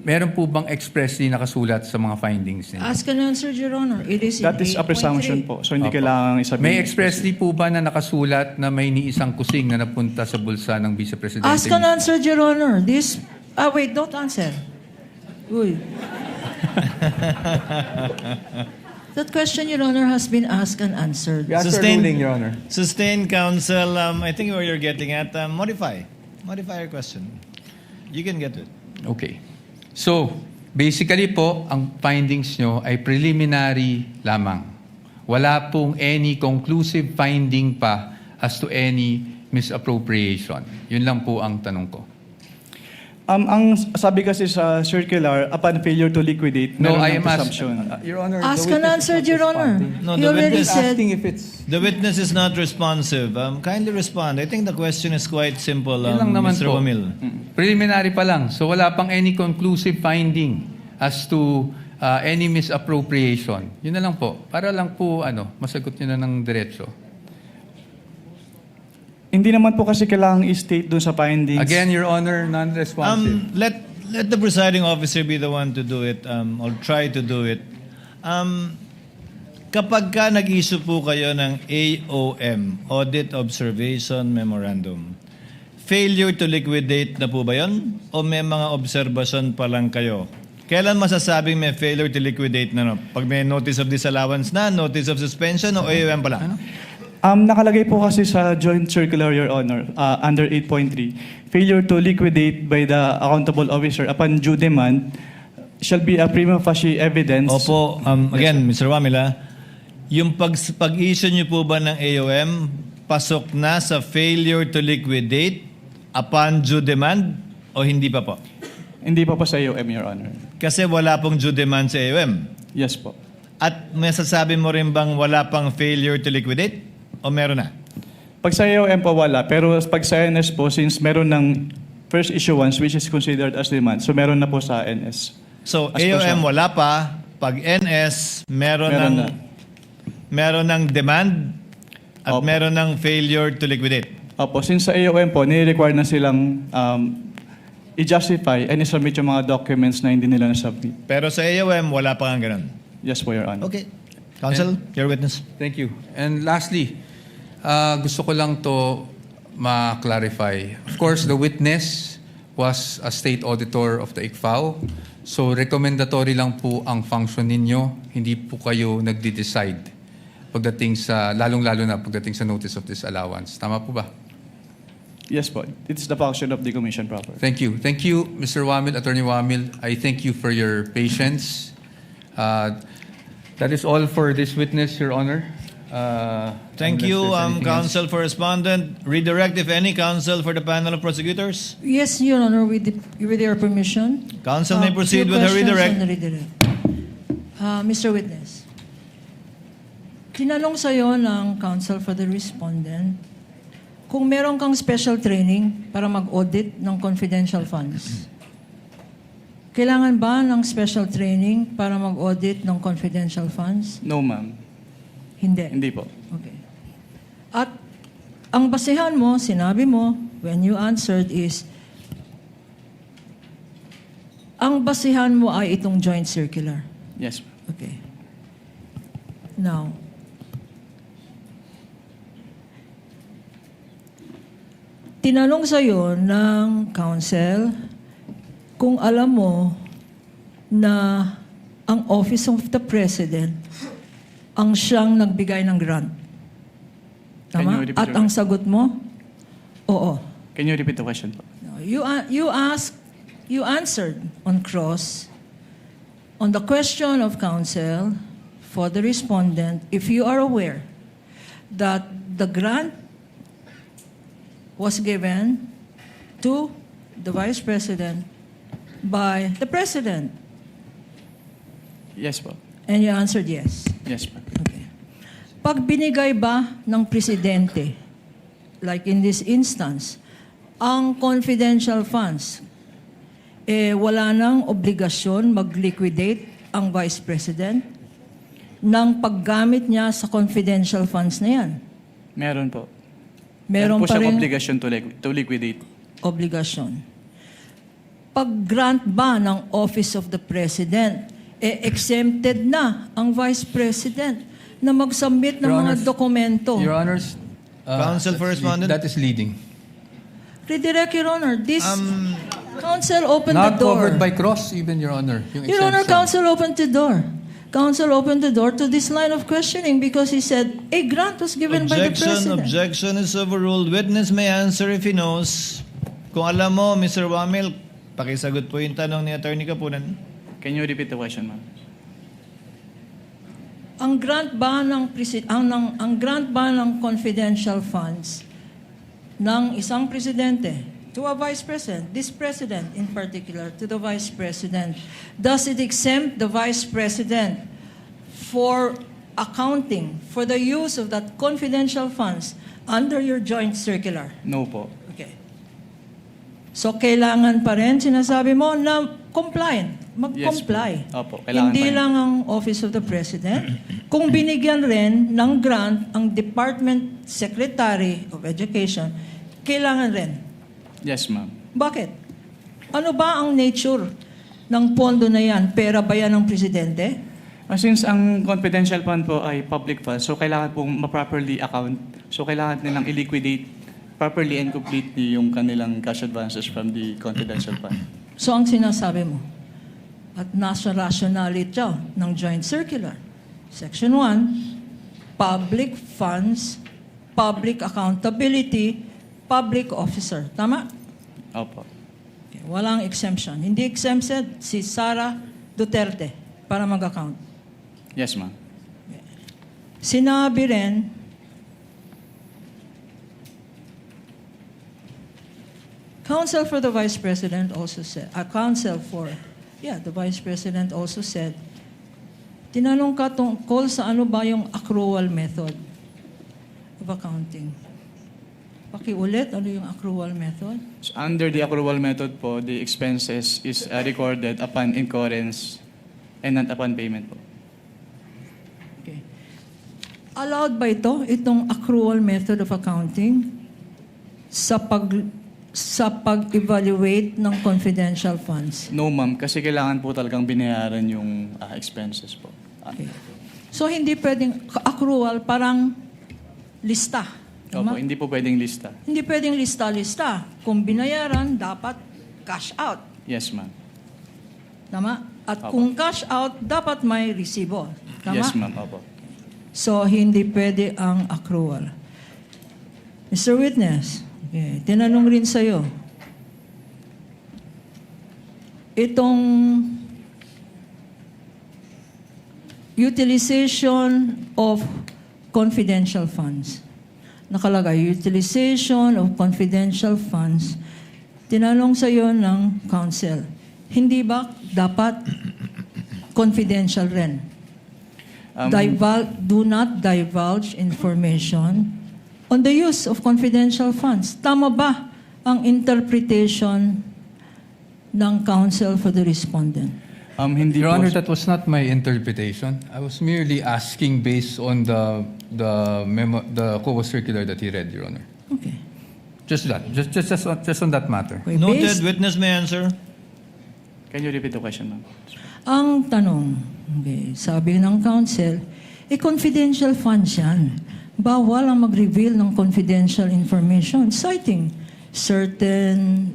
meron po bang expressly nakasulat sa mga findings ninyo? Ask and answer, Your Honor. It is That in is a 8.3. presumption po. So hindi Opo. kailangan isabihin. May expressly po ba na nakasulat na may ni isang kusing na napunta sa bulsa ng Vice Presidente? Ask and answer, Your Honor. This... wait, don't answer. Uy. That question, Your Honor, has been asked and answered. We ask for Sustained- ruling, Your Honor. Sustained counsel, I think where you're getting at, modify your question. You can get it. Okay. So, basically po, ang findings nyo ay preliminary lamang. Wala pong any conclusive finding pa as to any misappropriation. Yun lang po ang tanong ko. Ang sabi kasi sa circular, upon failure to liquidate, No, meron I ng am presumption. Your Honor, Ask and answer, Your Honor. No, He the already witness- said... asking if it's... The witness is not responsive. Kindly respond. I think the question is quite simple, Yun lang naman Mr. po. Wamil. Preliminary pa lang. So wala pang any conclusive finding as to any misappropriation. Yun na lang po. Para lang po masagot nyo na ng diretso. Hindi naman po kasi kailangang i-state dun sa findings. Again, Your Honor, non-responsive. Let the presiding officer be the one to do it, or try to do it. Kapag ka nag-issue po kayo ng AOM, Audit Observation Memorandum, failure to liquidate na po ba yun? O may mga observation pa lang kayo? Kailan masasabing may failure to liquidate na? No? Pag may notice of disallowance na, notice of suspension, o AOM pa lang? Nakalagay po kasi sa joint circular, Your Honor, under 8.3, failure to liquidate by the accountable officer upon due demand shall be a prima facie evidence. Opo, again, Mr. Wamila, yung pag-issue niyo po ba ng AOM, pasok na sa failure to liquidate upon due demand o hindi pa po? Hindi pa po sa AOM, Your Honor. Kasi wala pong due demand sa AOM. Yes po. At masasabi mo rin bang wala pang failure to liquidate? O meron na? Pag sa AOM po wala, pero pag sa NS po, since meron ng first issuance which is considered as demand, so meron na po sa NS. So, As per siya. AOM wala pa. Pag NS, meron ng demand at Opo. meron ng failure to liquidate. Opo, since sa AOM po, nire-require na silang i-justify and i-submit yung mga documents na hindi nila na-submit. Pero sa AOM, wala pa nga ganun. Yes po, Your Honor. Okay. Counsel, your witness. Thank you. And lastly, gusto ko lang to ma-clarify. Of course, the witness was a state auditor of the ICFAO. So, recommendatory lang po ang function ninyo. Hindi po kayo nagde-decide pagdating sa, lalong-lalo na pagdating sa notice of disallowance. Tama po ba? Yes po. It's the function of the commission proper. Thank you. Thank you, Mr. Wamil, Attorney Wamil. I thank you for your patience. That is all for this witness, Your Honor. Thank Unless you, there's anything counsel for respondent. Redirect, if any, counsel for the panel of prosecutors. Yes, Your Honor, with your permission. Counsel may proceed Few with her questions redirect. on the redirect. Mr. Witness, tinanong sa'yo ng counsel for the respondent kung meron kang special training para mag-audit ng confidential funds. Kailangan ba ng special training para mag-audit ng confidential funds? No, ma'am. Hindi. Hindi po. Okay. At ang basehan mo, sinabi mo, when you answered is, ang basehan mo ay itong joint circular. Yes. Okay. Now, tinanong sa'yo ng counsel kung alam mo na ang Office of the President ang siyang nagbigay ng grant. Can Tama? you repeat At your ang sagot mo, oo. Can you repeat the question po? You answered on cross on the question of counsel for the respondent if you are aware that the grant was given to the Vice President by the President. Yes po. And you answered yes. Yes po. Okay. Pag binigay ba ng Presidente, like in this instance, ang confidential funds, wala nang obligasyon mag-liquidate ang Vice President ng paggamit niya sa confidential funds na yan. Meron po. Meron po pa siyang rin obligation to liquidate. obligasyon. pag-grant ba ng Office of the President, exempted na ang Vice President na mag-submit ng Your mga Honors- dokumento? Your Honors, Counsel for Respondent. that is leading. Redirect, Your Honor. This counsel opened Not the door. covered by cross, even, Your Honor. Yung Your Honor, exemption. counsel opened the door. Counsel opened the door to this line of questioning because he said a grant was given by the President. Objection is overruled. Witness may answer if he knows. Kung alam mo, Mr. Wamil, pakisagot po yung tanong ni Attorney Kapunan. Can you repeat the question, ma'am? Ang grant ba ng confidential funds ng isang presidente to a vice president, this president in particular, to the vice president, does it exempt the vice president for accounting for the use of that confidential funds under your joint circular? No po. Okay. So, kailangan pa rin, sinasabi mo, na compliant, mag-comply. Yes, po. Opo, kailangan Hindi pa rin. lang ang Office of the President. Kung binigyan rin ng grant ang Department Secretary of Education, kailangan rin. Yes, ma'am. Bakit? Ano ba ang nature ng pondo na yan? Pera ba yan ng Presidente? Since ang confidential fund po ay public fund, so kailangan pong ma-properly account. So kailangan nilang i-liquidate properly and completely yung kanilang cash advances from the confidential fund. So, ang sinasabi mo, at nasa rationality ng Joint Circular, Section 1, public funds, public accountability, public officer. Tama? Opo. Okay, walang exemption. Hindi exempted si Sara Duterte para mag-account. Yes, ma'am. Sinabi rin, Counsel for the Vice President also said, the Vice President also said, tinanong ka tungkol sa ano ba yung accrual method of accounting. Pakiulit, ano yung accrual method? So under the accrual method po, the expenses is recorded upon incurrence and not upon payment po. Okay. Allowed ba itong accrual method of accounting sa pag-evaluate ng confidential funds? No, ma'am, kasi kailangan po talagang binayaran yung expenses po. Okay. So, hindi pwedeng accrual, parang lista. Opo, Tama? hindi po pwedeng lista. Hindi pwedeng lista-lista. Kung binayaran, dapat cash out. Yes, ma'am. Tama? At Opo. kung cash out, dapat may resibo. Tama? Yes, ma'am. Opo. So, hindi pwede ang accrual. Mr. Witness, okay, tinanong rin sa'yo, itong utilization of confidential funds. Nakalagay, utilization of confidential funds. Tinanong sa'yo ng counsel, hindi ba dapat confidential rin? Do not divulge information on the use of confidential funds. Tama ba ang interpretation ng counsel for the respondent? Hindi Your po. Honor, that was not my interpretation. I was merely asking based on the COA circular that he read, Your Honor. Okay. Just that. Just on that matter. Okay, Noted. based- Witness may answer. Can you repeat the question, ma'am? Ang tanong, okay, sabi ng counsel, confidential funds yan. Bawal ang mag-reveal ng confidential information citing certain